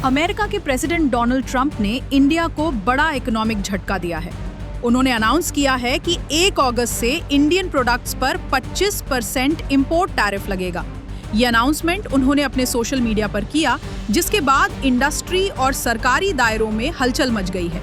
America के president Donald Trump ने India को बड़ा इकोनॉमिक झटका दिया है। उन्होंने अनाउंस किया है कि 1 अगस्त से इंडियन प्रोडक्ट्स पर 25% इंपोर्ट टैरिफ लगेगा। ये अनाउंसमेंट उन्होंने अपने सोशल मीडिया पर किया, जिसके बाद इंडस्ट्री और सरकारी दायरों में हलचल मच गई है।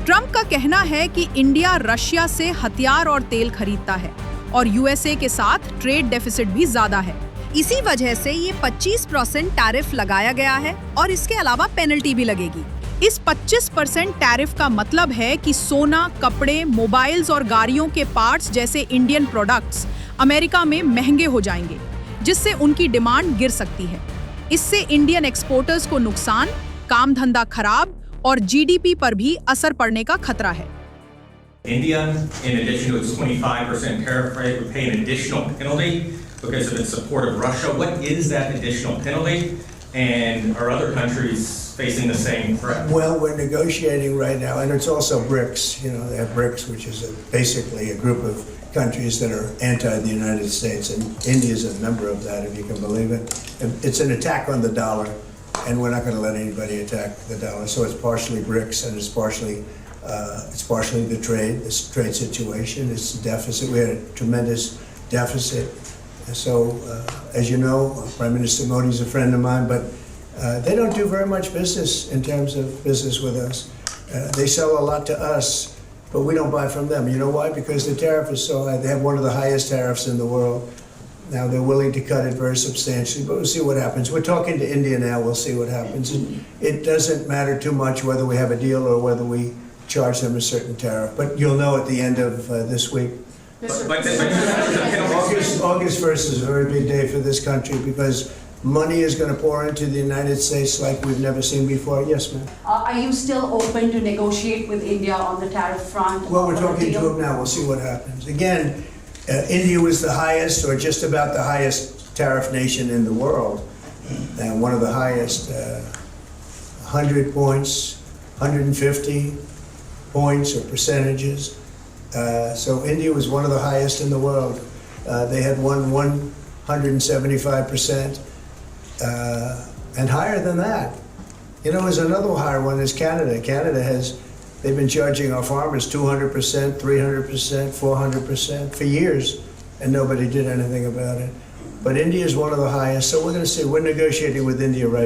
ट्रंप का कहना है कि इंडिया रशिया से हथियार और तेल खरीदता है और यूएसए के साथ ट्रेड डेफिसिट भी ज्यादा है। इसी वजह से ये 25% टैरिफ लगाया गया है और इसके अलावा पेनल्टी भी लगेगी। इस 25% टैरिफ का मतलब है कि सोना, कपड़े, मोबाइल्स और गाड़ियों के पार्ट्स जैसे इंडियन प्रोडक्ट्स अमेरिका में महंगे हो जाएंगे, जिससे उनकी डिमांड गिर सकती है। इससे इंडियन एक्सपोर्टर्स को नुकसान, काम धंधा खराब और जीडीपी पर भी असर पड़ने का खतरा है। India, in addition to its 25% tariff rate, would pay an additional penalty because of its support of Russia. What is that additional penalty? And are other countries facing the same threat? Well, we're negotiating right now, and it's also BRICS. They have BRICS, which is basically a group of countries that are anti the United States, and India is a member of that, if you can believe it. It's an attack on the dollar, and we're not going to let anybody attack the dollar. So it's partially BRICS, and it's partially the trade situation. It's the deficit. We had a tremendous deficit. So, as you know, Prime Minister Modi is a friend of mine, but they don't do very much business in terms of business with us. They sell a lot to us, but we don't buy from them. You know why? Because the tariff is so high. They have one of the highest tariffs in the world. Now they're willing to cut it very substantially, but we'll see what happens. We're talking to India now. We'll see what happens. It doesn't matter too much whether we have a deal or whether we charge them a certain tariff, but you'll know at the end of this week. August 1st is a very big day for this country because money is going to pour into the United States like we've never seen before. Yes, ma'am. Are you still open to negotiate with India on the tariff front? Well, we're talking to them now. We'll see what happens. Again, India was the highest or just about the highest tariff nation in the world, and one of the highest, 100 points, 150 points or percentages. So India was one of the highest in the world. They had won 175%, and higher than that. There's another higher one is Canada. They've been charging our farmers 200%, 300%, 400% for years, and nobody did anything about it. But India is one of the highest, so we're going to see. We're negotiating with India right now.